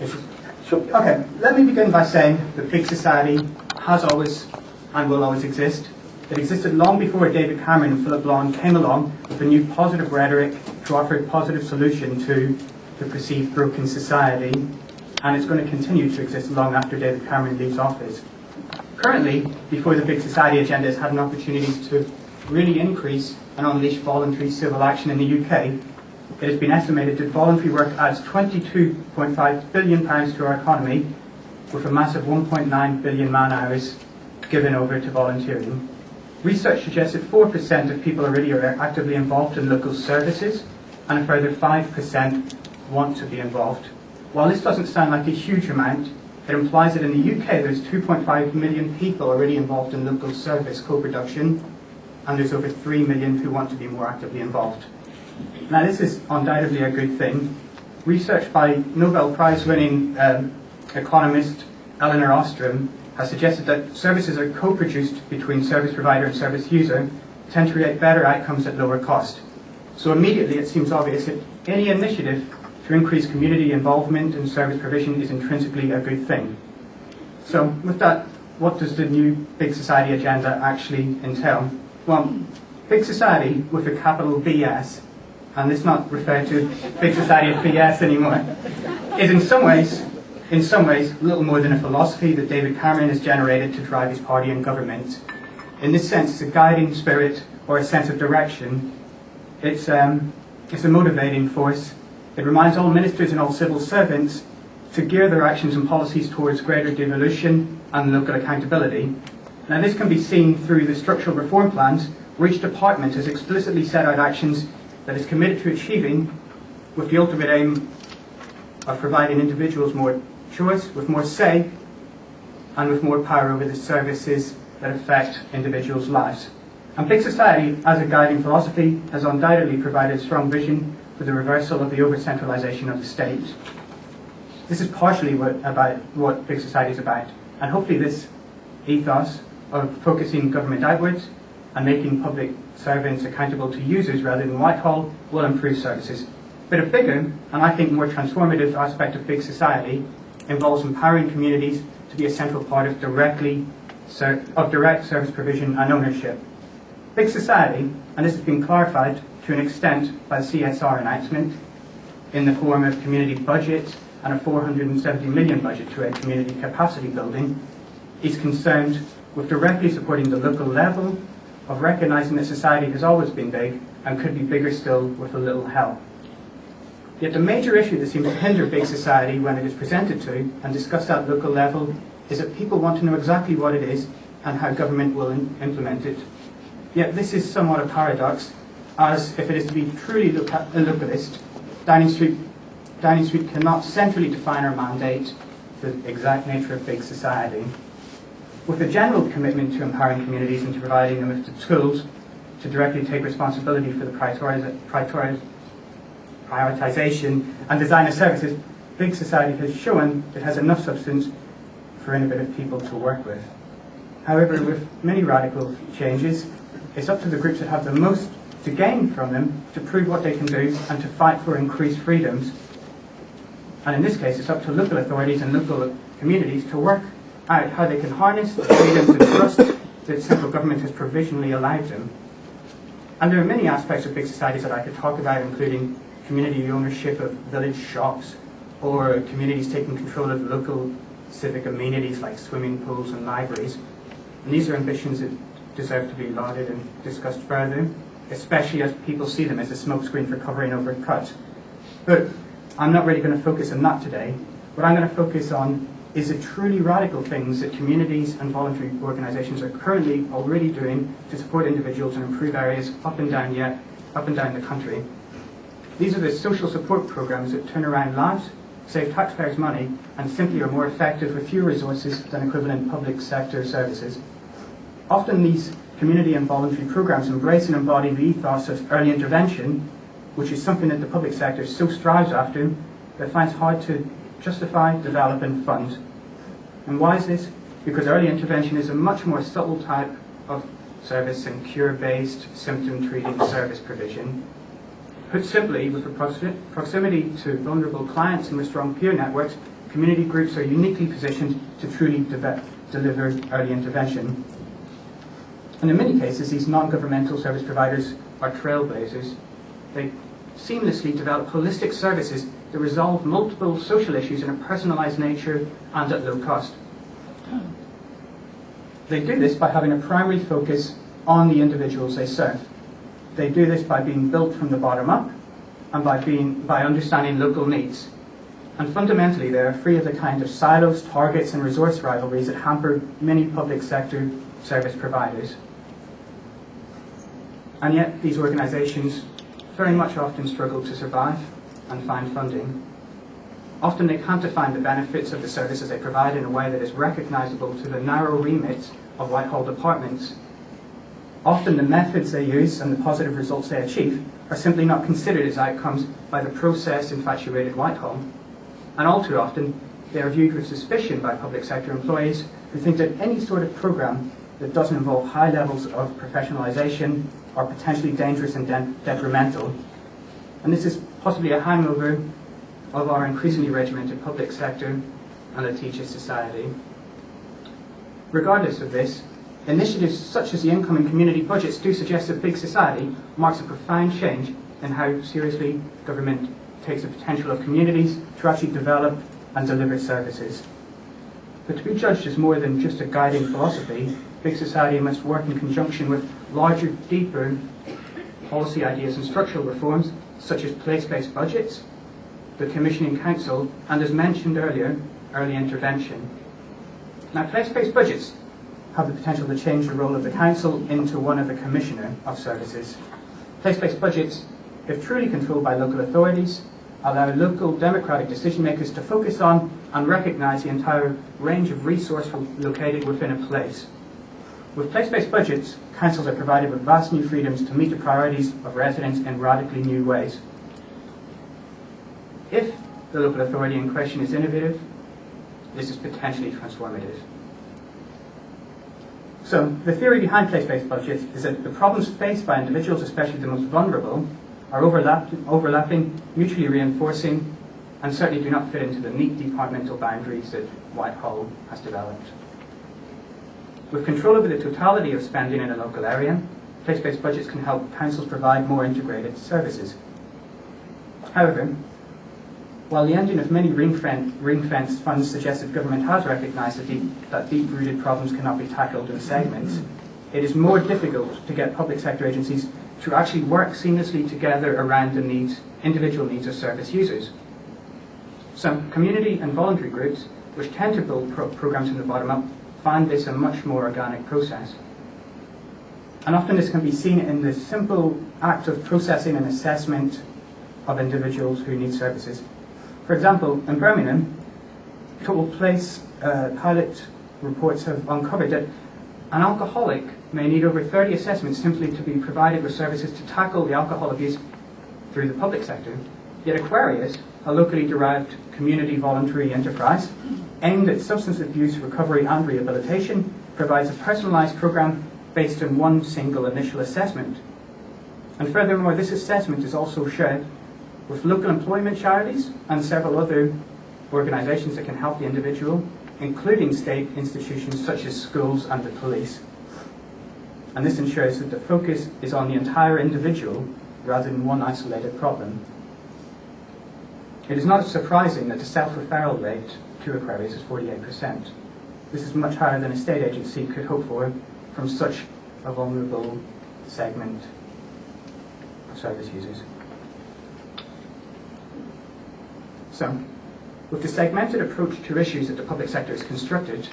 Okay, let me begin by saying that big society has always and will always exist. It existed long before David Cameron and Philip Long came along with a new positive rhetoric to offer a positive solution to the perceived broken society, and it's going to continue to exist long after David Cameron leaves office. Currently, before the big society agenda has had an opportunity to really increase and unleash voluntary civil action in the UK, it has been estimated that voluntary work adds £22.5 billion to our economy, with a massive 1.9 billion man-hours given over to volunteering. Research suggests that 4% of people already are actively involved in local services, and a further 5% want to be involved. While this doesn't sound like a huge amount, it implies that in the UK there's 2.5 million people already involved in local service co-production, and there's over 3 million who want to be more actively involved. Now, this is undoubtedly a good thing. Research by Nobel Prize-winning economist Elinor Ostrom has suggested that services are co-produced between service provider and service user tend to create better outcomes at lower cost. So immediately it seems obvious that any initiative to increase community involvement in service provision is intrinsically a good thing. So with that, what does the new Big Society agenda actually entail? Well, Big Society with a capital BS, and let's not refer to Big Society as BS anymore, is in some ways little more than a philosophy that David Cameron has generated to drive his party and government. In this sense, it's a guiding spirit or a sense of direction. It's a motivating force. It reminds all ministers and all civil servants to gear their actions and policies towards greater devolution and local accountability. Now, this can be seen through the structural reform plans, where each department has explicitly set out actions that is committed to achieving, with the ultimate aim of providing individuals more choice, with more say, and with more power over the services that affect individuals' lives. And Big Society, as a guiding philosophy, has undoubtedly provided a strong vision for the reversal of the over-centralisation of the state. This is partially what Big Society is about, and hopefully this ethos of focusing government outwards and making public servants accountable to users rather than Whitehall will improve services. But a bigger, and I think more transformative aspect of Big Society involves empowering communities to be a central part of direct service provision and ownership. Big Society, and this has been clarified to an extent by the CSR announcement in the form of community budgets and a 470 million budget to a community capacity building, is concerned with directly supporting the local level, of recognising that society has always been big and could be bigger still with a little help. Yet the major issue that seems to hinder Big Society when it is presented to and discussed at local level is that people want to know exactly what it is and how government will implement it. Yet this is somewhat a paradox, as if it is to be truly localist, Downing Street cannot centrally define our mandate, the exact nature of Big Society. With a general commitment to empowering communities and to providing them with the tools to directly take responsibility for the prioritisation and design of services, Big Society has shown it has enough substance for innovative people to work with. However, with many radical changes, it's up to the groups that have the most to gain from them to prove what they can do and to fight for increased freedoms. And in this case, it's up to local authorities and local communities to work out how they can harness the freedoms and trust that central government has provisionally allowed them. And there are many aspects of Big Societies that I could talk about, including community ownership of village shops, or communities taking control of local civic amenities like swimming pools and libraries. And these are ambitions that deserve to be lauded and discussed further, especially as people see them as a smokescreen for covering over cuts. But I'm not really going to focus on that today. What I'm going to focus on is the truly radical things that communities and voluntary organisations are currently already doing to support individuals and improve areas up and down the country. These are the social support programmes that turn around lives, save taxpayers' money, and simply are more effective with fewer resources than equivalent public sector services. Often these community and voluntary programmes embrace and embody the ethos of early intervention, which is something that the public sector so strives after that it finds hard to justify, develop and fund. And why is this? Because early intervention is a much more subtle type of service than cure-based, symptom-treating service provision. Put simply, with the proximity to vulnerable clients and with strong peer networks, community groups are uniquely positioned to truly deliver early intervention. And in many cases, these non-governmental service providers are trailblazers. They seamlessly develop holistic services that resolve multiple social issues in a personalised nature and at low cost. They do this by having a primary focus on the individuals they serve. They do this by being built from the bottom up and by understanding local needs. And fundamentally, they are free of the kind of silos, targets and resource rivalries that hamper many public sector service providers. And yet, these organisations very much often struggle to survive and find funding. Often they can't define the benefits of the services they provide in a way that is recognisable to the narrow remit of Whitehall departments. Often the methods they use and the positive results they achieve are simply not considered as outcomes by the process-infatuated Whitehall. And all too often, they are viewed with suspicion by public sector employees who think that any sort of programme that doesn't involve high levels of professionalisation are potentially dangerous and detrimental. And this is possibly a hangover of our increasingly regimented public sector and a teacher society. Regardless of this, initiatives such as the incoming community budgets do suggest that big society marks a profound change in how seriously government takes the potential of communities to actually develop and deliver services. But to be judged as more than just a guiding philosophy, big society must work in conjunction with larger, deeper policy ideas and structural reforms, such as place-based budgets, the Commissioning Council, and as mentioned earlier, early intervention. Now, place-based budgets have the potential to change the role of the Council into one of the Commissioner of Services. Place-based budgets, if truly controlled by local authorities, allow local democratic decision makers to focus on and recognise the entire range of resource located within a place. With place-based budgets, councils are provided with vast new freedoms to meet the priorities of residents in radically new ways. If the local authority in question is innovative, this is potentially transformative. So, the theory behind place-based budgets is that the problems faced by individuals, especially the most vulnerable, are overlapping, mutually reinforcing, and certainly do not fit into the neat departmental boundaries that Whitehall has developed. With control over the totality of spending in a local area, place-based budgets can help councils provide more integrated services. However, while the engine of many ring-fenced funds suggests that government has recognised that deep-rooted problems cannot be tackled in segments, it is more difficult to get public sector agencies to actually work seamlessly together around the individual needs of service users. Some community and voluntary groups, which tend to build programmes from the bottom up, find this a much more organic process. And often this can be seen in the simple act of processing an assessment of individuals who need services. For example, in Birmingham, total place pilot reports have uncovered that an alcoholic may need over 30 assessments simply to be provided with services to tackle the alcohol abuse through the public sector. Yet Aquarius, a locally derived community voluntary enterprise aimed at substance abuse recovery and rehabilitation, provides a personalised programme based on one single initial assessment. And furthermore, this assessment is also shared with local employment charities and several other organisations that can help the individual, including state institutions such as schools and the police. And this ensures that the focus is on the entire individual rather than one isolated problem. It is not surprising that the self-referral rate to Aquarius is 48%. This is much higher than a state agency could hope for from such a vulnerable segment of service users. So, with the segmented approach to issues that the public sector has constructed,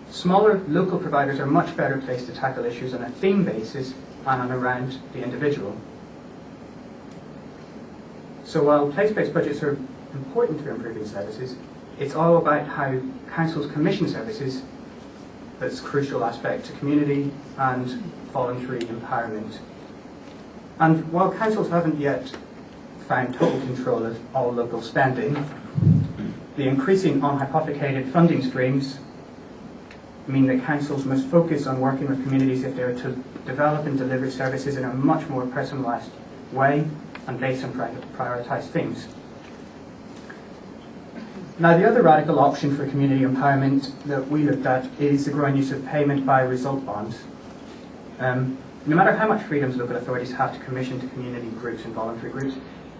smaller local providers are much better placed to tackle issues on a theme basis and on around the individual. So while place-based budgets are important to improving services, it's all about how councils commission services that's a crucial aspect to community and voluntary empowerment. And while councils haven't yet found total control of all local spending, the increasing unhypothecated funding streams mean that councils must focus on working with communities if they are to develop and deliver services in a much more personalised way and based on prioritised themes. Now, the other radical option for community empowerment that we looked at is the growing use of payment by result bonds. No matter how much freedoms local authorities have to commission to community groups and voluntary groups,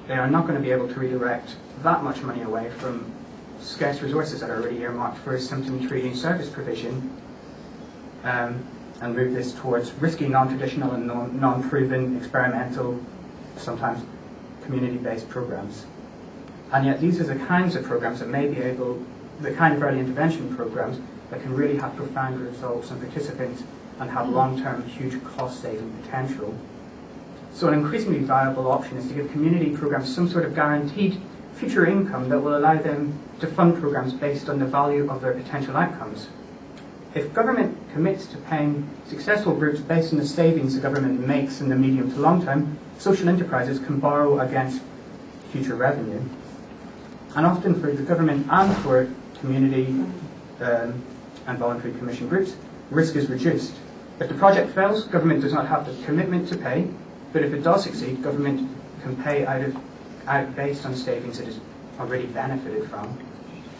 they are not going to be able to redirect that much money away from scarce resources that are already earmarked for symptom treating service provision, and move this towards risky, non-traditional and non-proven, experimental, sometimes community-based programs. And yet these are the kinds of programs that may be able, the kind of early intervention programs that can really have profound results on participants and have long-term huge cost-saving potential. So an increasingly viable option is to give community programs some sort of guaranteed future income that will allow them to fund programs based on the value of their potential outcomes. If government commits to paying successful groups based on the savings the government makes in the medium to long term, social enterprises can borrow against future revenue. And often for the government and for community and voluntary commission groups, risk is reduced. If the project fails, government does not have the commitment to pay, but if it does succeed, government can pay out based on savings it has already benefited from.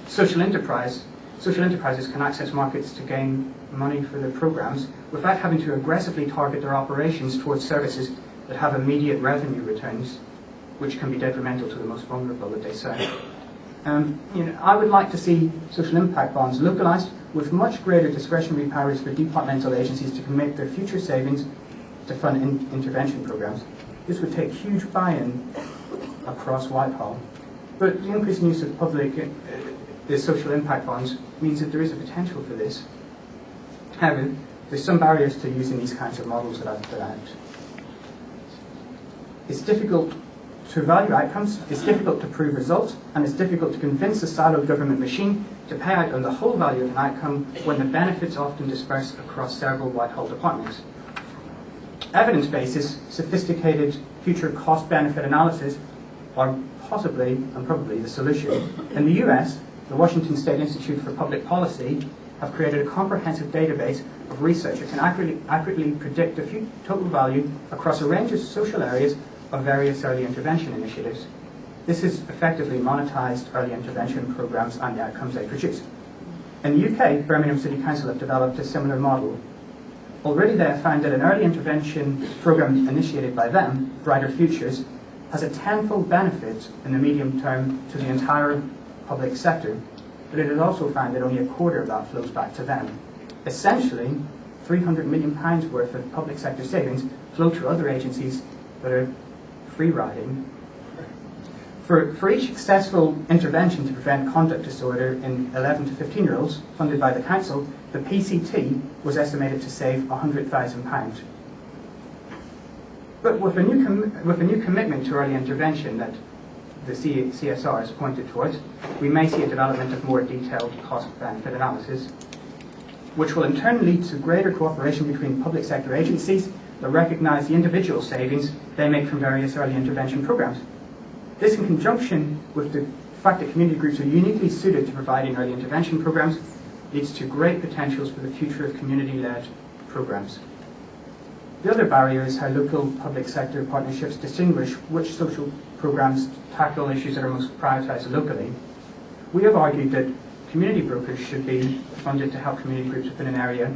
Social enterprises can access markets to gain money for their programs without having to aggressively target their operations towards services that have immediate revenue returns, which can be detrimental to the most vulnerable that they serve. I would like to see social impact bonds localised with much greater discretionary powers for departmental agencies to commit their future savings to fund intervention programs. This would take huge buy-in across Whitehall. But the increasing use of the social impact bonds means that there is a potential for this. However, there's some barriers to using these kinds of models that I've put out. It's difficult to value outcomes, it's difficult to prove results, and it's difficult to convince a siloed government machine to pay out on the whole value of an outcome when the benefits often disperse across several Whitehall departments. Evidence bases, sophisticated future cost-benefit analysis are possibly and probably the solution. In the US, the Washington State Institute for Public Policy have created a comprehensive database of research that can accurately predict the total value across a range of social areas of various early intervention initiatives. This has effectively monetized early intervention programs and the outcomes they produce. In the UK, Birmingham City Council have developed a similar model. Already they have found that an early intervention program initiated by them, Brighter Futures, has a tenfold benefit in the medium term to the entire public sector, but it has also found that only a quarter of that flows back to them. Essentially, £300 million worth of public sector savings flow to other agencies that are free-riding. For each successful intervention to prevent conduct disorder in 11 to 15-year-olds funded by the council, the PCT was estimated to save £100,000. But with a new commitment to early intervention that the CSR is pointed towards, we may see a development of more detailed cost-benefit analysis, which will in turn lead to greater cooperation between public sector agencies that recognise the individual savings they make from various early intervention programs. This, in conjunction with the fact that community groups are uniquely suited to providing early intervention programs, leads to great potentials for the future of community-led programs. The other barrier is how local public sector partnerships distinguish which social programs tackle issues that are most prioritised locally. We have argued that community brokers should be funded to help community groups within an area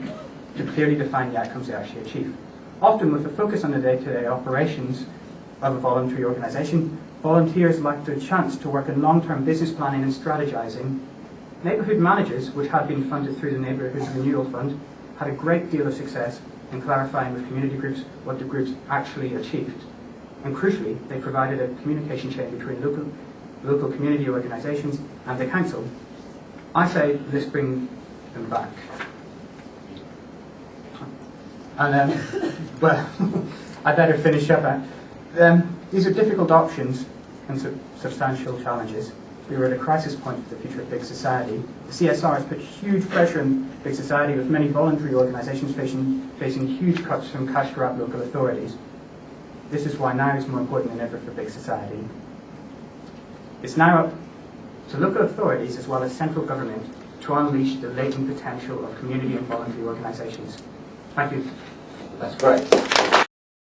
to clearly define the outcomes they actually achieve. Often with a focus on the day-to-day operations of a voluntary organisation, volunteers lack the chance to work in long-term business planning and strategising. Neighbourhood managers, which had been funded through the Neighbourhood Renewal Fund, had a great deal of success in clarifying with community groups what the groups actually achieved. And crucially, they provided a communication chain between local community organisations and the council. I say let's bring them back. And well, I better finish up. These are difficult options and substantial challenges. We were at a crisis point for the future of big society. The CSR has put huge pressure on big society, with many voluntary organisations facing huge cuts from cash-strapped local authorities. This is why now is more important than ever for big society. It's now up to local authorities as well as central government to unleash the latent potential of community and voluntary organisations. Thank you. That's great.